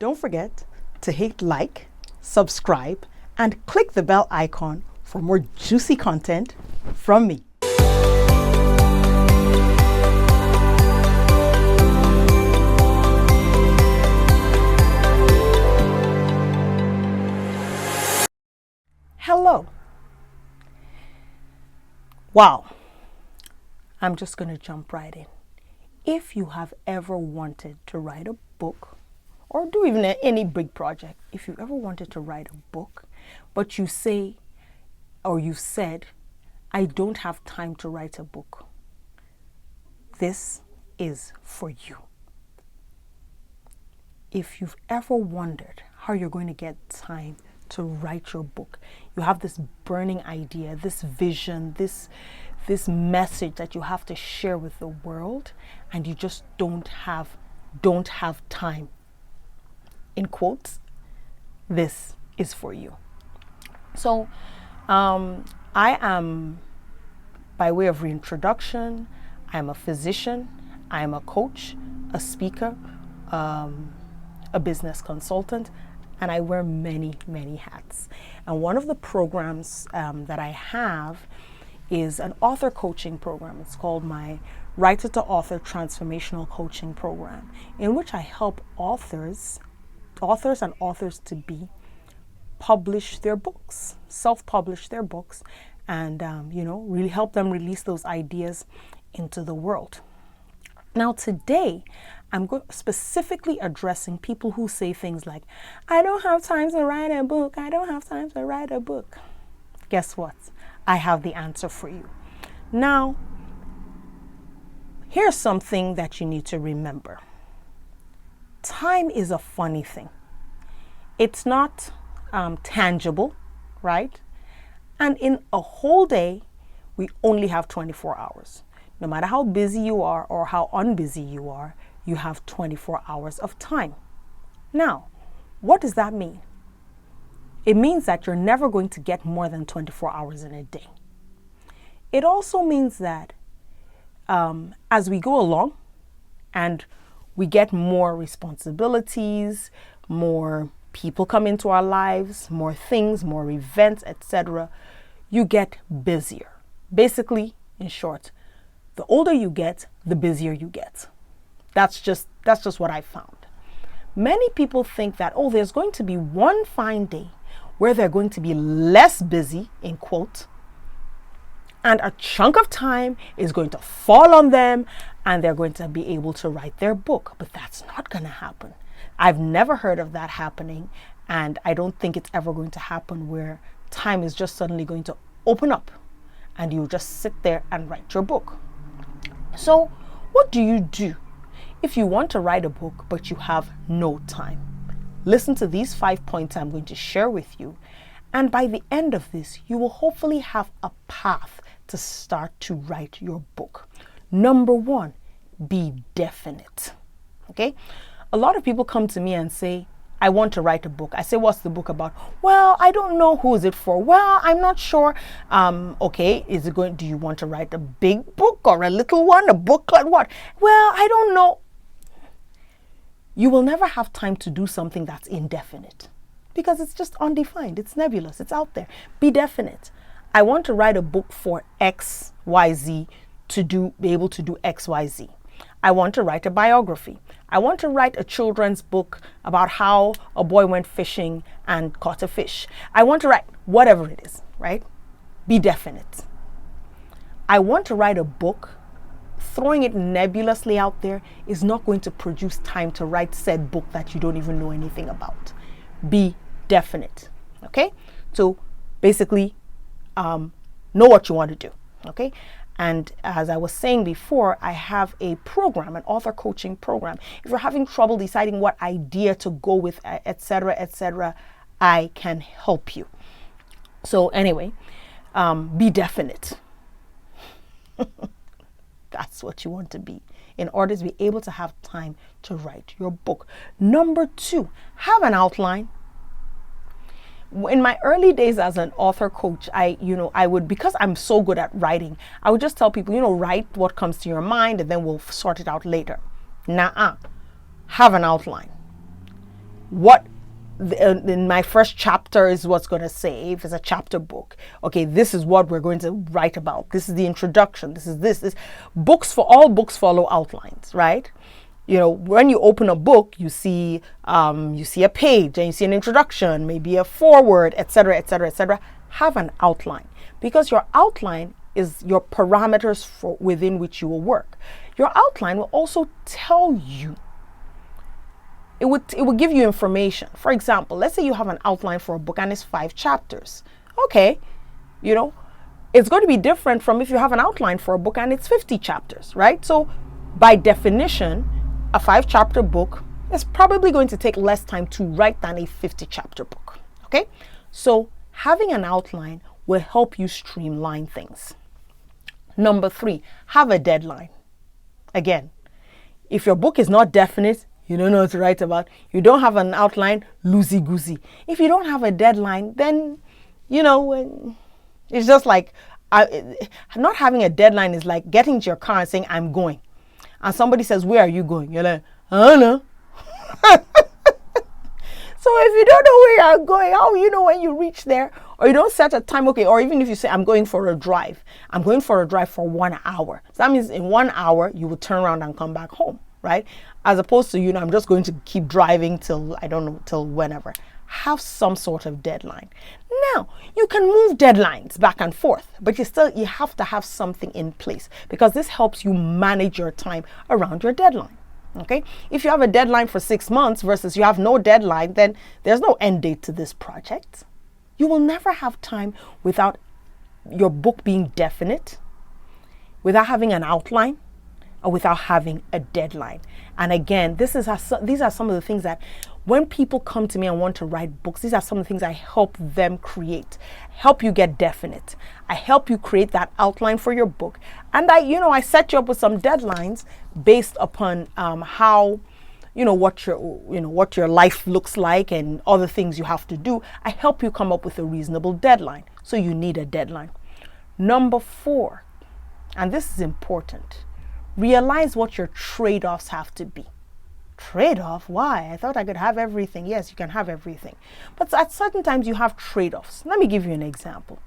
Don't forget to hit like, subscribe, and click the bell icon for more juicy content from me. Hello. Wow. I'm just going to jump right in. If you have ever wanted to write a book or do even any big project, if you ever wanted to write a book, but you say, or you said, I don't have time to write a book, this is for you. If you've ever wondered how you're going to get time to write your book, you have this burning idea, this vision, this message that you have to share with the world, and you just don't have time, in quotes, this is for you. So I am, by way of reintroduction, I'm a physician, I'm a coach, a speaker, a business consultant, and I wear many, many hats. And one of the programs that I have is an author coaching program. It's called my Writer to Author Transformational Coaching Program, in which I help authors and authors to be publish their books, self-publish their books, and really help them release those ideas into the world. Now today, I'm specifically addressing people who say things like, I don't have time to write a book. I don't have time to write a book. Guess what? I have the answer for you. Now, here's something that you need to remember. Time is a funny thing. It's not tangible, right? And in a whole day, we only have 24 hours. No matter how busy you are or how unbusy you are, you have 24 hours of time. Now, what does that mean? It means that you're never going to get more than 24 hours in a day. It also means that as we go along and we get more responsibilities, more people come into our lives, more things, more events, etc., you get busier. Basically, in short, the older you get, the busier you get. That's just what I found. Many people think that, oh, there's going to be one fine day where they're going to be less busy, in quote, and a chunk of time is going to fall on them and they're going to be able to write their book. But that's not going to happen. I've never heard of that happening, and I don't think it's ever going to happen where time is just suddenly going to open up and you just sit there and write your book. So what do you do if you want to write a book but you have no time? Listen to these 5 points I'm going to share with you, and by the end of this, you will hopefully have a path to start to write your book. Number 1, be definite. Okay? A lot of people come to me and say, I want to write a book. I say, what's the book about? Well, I don't know. Who is it for? Well, I'm not sure. Okay, do you want to write a big book or a little one, a booklet, what? Well, I don't know. You will never have time to do something that's indefinite because it's just undefined. It's nebulous. It's out there. Be definite. I want to write a book for XYZ to be able to do XYZ. I want to write a biography. I want to write a children's book about how a boy went fishing and caught a fish. I want to write whatever it is, right? Be definite. I want to write a book. Throwing it nebulously out there is not going to produce time to write said book that you don't even know anything about. Be definite, okay? So basically, know what you want to do, okay? And as I was saying before, I have a program, an author coaching program. If you're having trouble deciding what idea to go with, etc., I can help you. So anyway, be definite. That's what you want to be in order to be able to have time to write your book. Number 2, have an outline. In my early days as an author coach, I would, because I'm so good at writing, I would just tell people, write what comes to your mind and then we'll sort it out later. Nuh-uh. Have an outline. what in my first chapter is what's going to say. If it's a chapter book, okay, this is what we're going to write about. This is the introduction. This is this. Books, for all books follow outlines, right? You know, when you open a book, you see a page and you see an introduction, maybe a foreword, etc., etc., etc. Have an outline, because your outline is your parameters for within which you will work. Your outline will also tell you. It would give you information. For example, let's say you have an outline for a book and it's 5 chapters. Okay, you know, it's going to be different from if you have an outline for a book and it's 50 chapters, right? So by definition, a 5-chapter book is probably going to take less time to write than a 50-chapter book. Okay, so having an outline will help you streamline things. Number 3, have a deadline. Again, if your book is not definite, you don't know what to write about, you don't have an outline, loosey-goosey. If you don't have a deadline, then, you know, it's just like, not having a deadline is like getting to your car and saying, I'm going. And somebody says, where are you going? You're like, I don't know. So if you don't know where you're going, how will you know when you reach there? Or you don't set a time, okay, or even if you say, I'm going for a drive. I'm going for a drive for 1 hour. So that means in 1 hour, you will turn around and come back home, right? As opposed to, you know, I'm just going to keep driving till, I don't know, till whenever. Have some sort of deadline. Now, you can move deadlines back and forth, but you have to have something in place, because this helps you manage your time around your deadline. Okay, if you have a deadline for 6 months versus you have no deadline, then there's no end date to this project. You will never have time without your book being definite, without having an outline, or without having a deadline. And again, these are some of the things that when people come to me and want to write books, these are some of the things I help them create, help you get definite. I help you create that outline for your book. And I set you up with some deadlines based upon how, what your life looks like and other things you have to do. I help you come up with a reasonable deadline. So you need a deadline. Number 4, and this is important, realize what your trade-offs have to be. Trade-off? Why? I thought I could have everything. Yes, you can have everything. But at certain times you have trade-offs. Let me give you an example.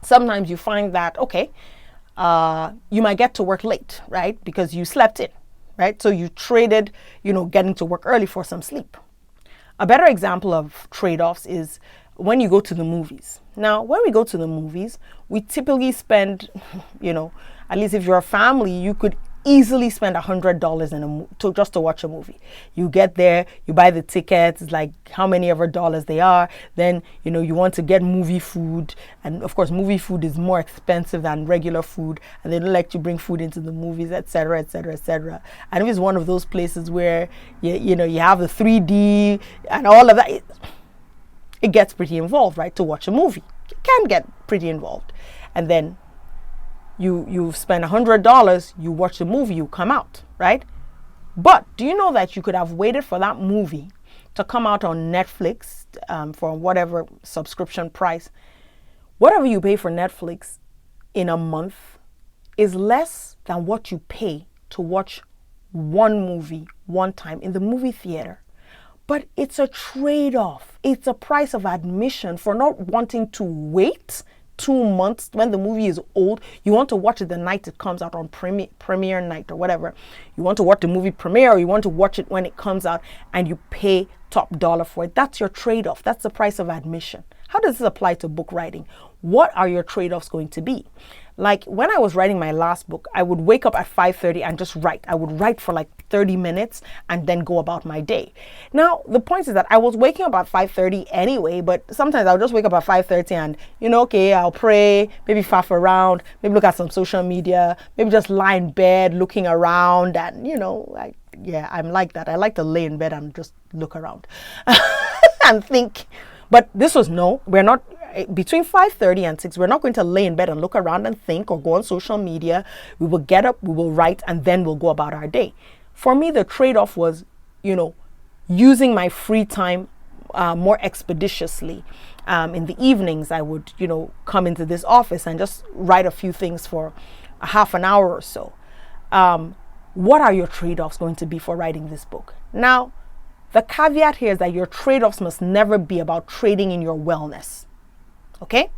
Sometimes you find that, okay, you might get to work late, right? Because you slept in, right? So you traded, getting to work early for some sleep. A better example of trade-offs is when you go to the movies. Now, when we go to the movies, we typically spend, at least if you're a family, you could easily spend $100 just to watch a movie. You get there, you buy the tickets, it's like how many ever dollars they are. Then, you want to get movie food. And of course, movie food is more expensive than regular food. And they don't like to bring food into the movies, etc., etc., etc. And if it's one of those places where, you have the 3D and all of that, it gets pretty involved, right? To watch a movie, it can get pretty involved. And then you spend $100, you watch the movie, you come out, right? But do you know that you could have waited for that movie to come out on Netflix for whatever subscription price? Whatever you pay for Netflix in a month is less than what you pay to watch one movie one time in the movie theater. But it's a trade-off. It's a price of admission for not wanting to wait 2 months when the movie is old. You want to watch it the night it comes out on premiere night or whatever. You want to watch the movie premiere, or you want to watch it when it comes out, and you pay top dollar for it. That's your trade-off. That's the price of admission. How does this apply to book writing? What are your trade-offs going to be? Like when I was writing my last book, I would wake up at 5:30 and just write. I would write for like 30 minutes and then go about my day. Now, the point is that I was waking up at 5:30 anyway, but sometimes I'll just wake up at 5:30 and, okay, I'll pray, maybe faff around, maybe look at some social media, maybe just lie in bed looking around and, I'm like that. I like to lay in bed and just look around and think. But this was we're not, between 5:30 and 6, we're not going to lay in bed and look around and think or go on social media. We will get up, we will write, and then we'll go about our day. For me, the trade-off was, using my free time more expeditiously. In the evenings, I would, come into this office and just write a few things for a half an hour or so. What are your trade-offs going to be for writing this book? Now, The caveat here is that your trade-offs must never be about trading in your wellness. Okay?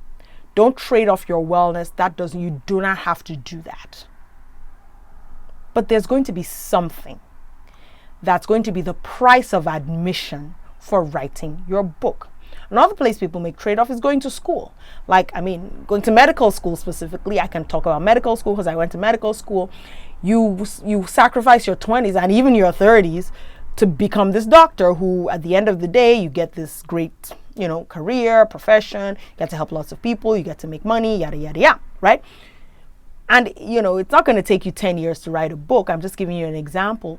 Don't trade off your wellness. You do not have to do that. But there's going to be something that's going to be the price of admission for writing your book. Another place people make trade-off is going to school. Going to medical school specifically. I can talk about medical school because I went to medical school. You sacrifice your 20s and even your 30s to become this doctor who, at the end of the day, you get this great, career, profession, you get to help lots of people, you get to make money, yada, yada, yada, right? And, it's not going to take you 10 years to write a book. I'm just giving you an example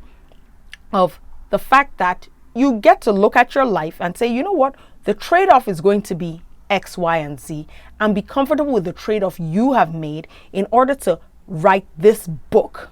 of the fact that you get to look at your life and say, you know what, the trade-off is going to be X, Y, and Z, and be comfortable with the trade-off you have made in order to write this book.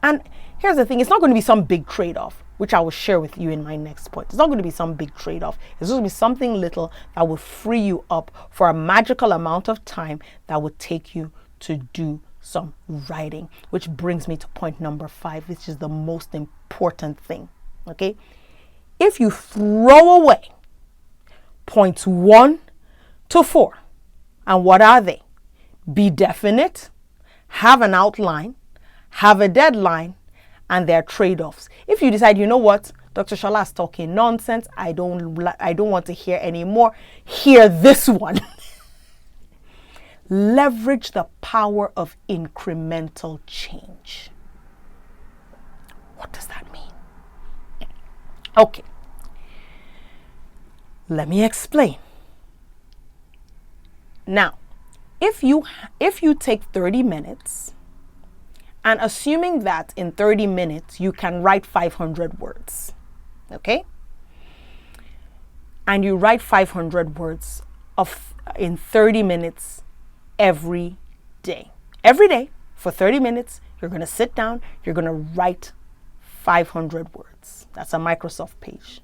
And here's the thing, it's not going to be some big trade-off, which I will share with you in my next point. It's not going to be some big trade-off. It's going to be something little that will free you up for a magical amount of time that will take you to do some writing, which brings me to point number 5, which is the most important thing. Okay? If you throw away points 1 to 4, and what are they? Be definite, have an outline, have a deadline, and their trade-offs. If you decide, you know what, Dr. Shola is talking nonsense, I don't want to hear anymore, hear this one. Leverage the power of incremental change. What does that mean? Okay. Let me explain. Now, if you take 30 minutes, and assuming that in 30 minutes you can write 500 words, okay? And you write 500 words in 30 minutes every day. Every day for 30 minutes, you're going to sit down, you're going to write 500 words. That's a Microsoft page.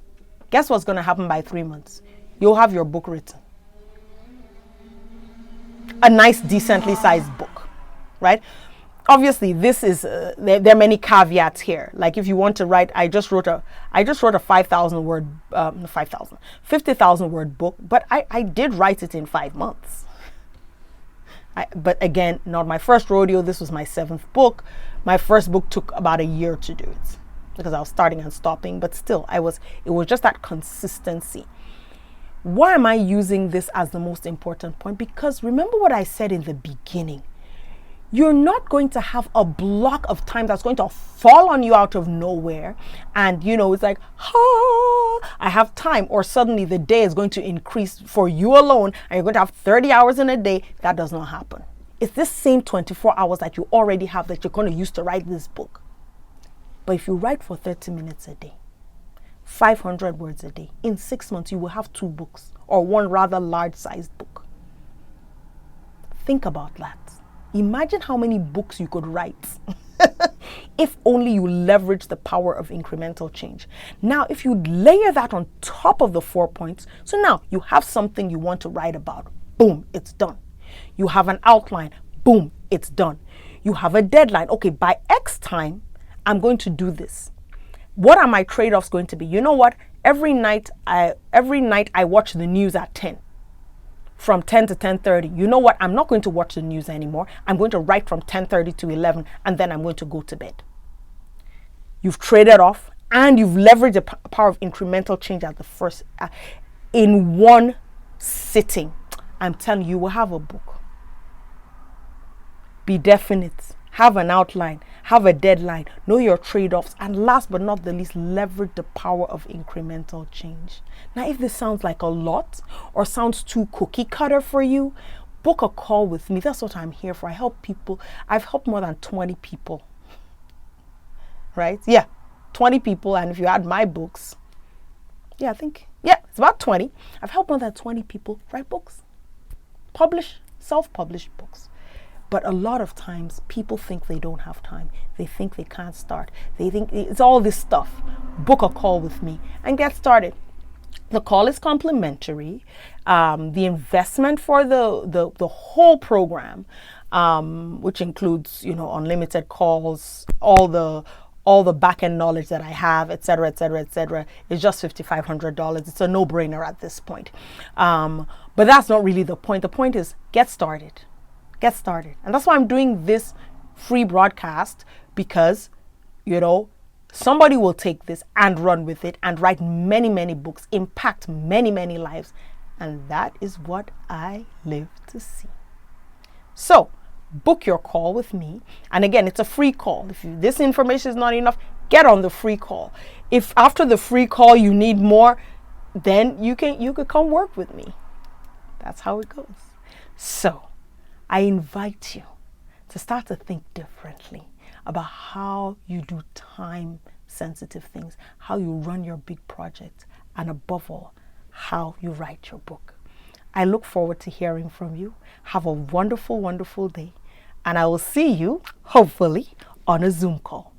Guess what's going to happen by 3 months? You'll have your book written. A nice, decently sized book, right? Obviously, this is there are many caveats here. Like if you want to write, I just wrote a 50,000 word book, but I did write it in 5 months. But again, not my first rodeo. This was my 7th book. My first book took about a year to do it because I was starting and stopping, but still, it was just that consistency. Why am I using this as the most important point? Because remember what I said in the beginning. You're not going to have a block of time that's going to fall on you out of nowhere. And, it's like, I have time. Or suddenly the day is going to increase for you alone and you're going to have 30 hours in a day. That does not happen. It's this same 24 hours that you already have that you're going to use to write this book. But if you write for 30 minutes a day, 500 words a day, in 6 months, you will have 2 books or one rather large-sized book. Think about that. Imagine how many books you could write if only you leverage the power of incremental change. Now, if you layer that on top of the 4 points, so now you have something you want to write about, boom, it's done. You have an outline, boom, it's done. You have a deadline. Okay, by X time, I'm going to do this. What are my trade-offs going to be? You know what? Every night I watch the news at 10. From 10 to 10:30. You know what? I'm not going to watch the news anymore. I'm going to write from 10:30 to 11 and then I'm going to go to bed. You've traded off and you've leveraged the power of incremental change at the first in one sitting. I'm telling you, you will have a book. Be definite. Have an outline. Have a deadline. Know your trade-offs. And last but not the least, leverage the power of incremental change. Now, if this sounds like a lot or sounds too cookie cutter for you, book a call with me. That's what I'm here for. I help people. I've helped more than 20 people. Right? Yeah, 20 people. And if you add my books, it's about 20. I've helped more than 20 people write books. Self-published books. But a lot of times people think they don't have time. They think they can't start. They think it's all this stuff. Book a call with me and get started. The call is complimentary. The investment for the whole program, which includes, unlimited calls, all all the back-end knowledge that I have, etc., etc., etc., is just $5,500. It's a no-brainer at this point. But that's not really the point. The point is get started. Get started. And that's why I'm doing this free broadcast, because, you know, somebody will take this and run with it and write many, many books, impact many, many lives. And that is what I live to see. So book your call with me. And again, it's a free call. If this information is not enough, get on the free call. If after the free call you need more, then you could come work with me. That's how it goes. So I invite you to start to think differently about how you do time-sensitive things, how you run your big project, and above all, how you write your book. I look forward to hearing from you. Have a wonderful, wonderful day, and I will see you, hopefully, on a Zoom call.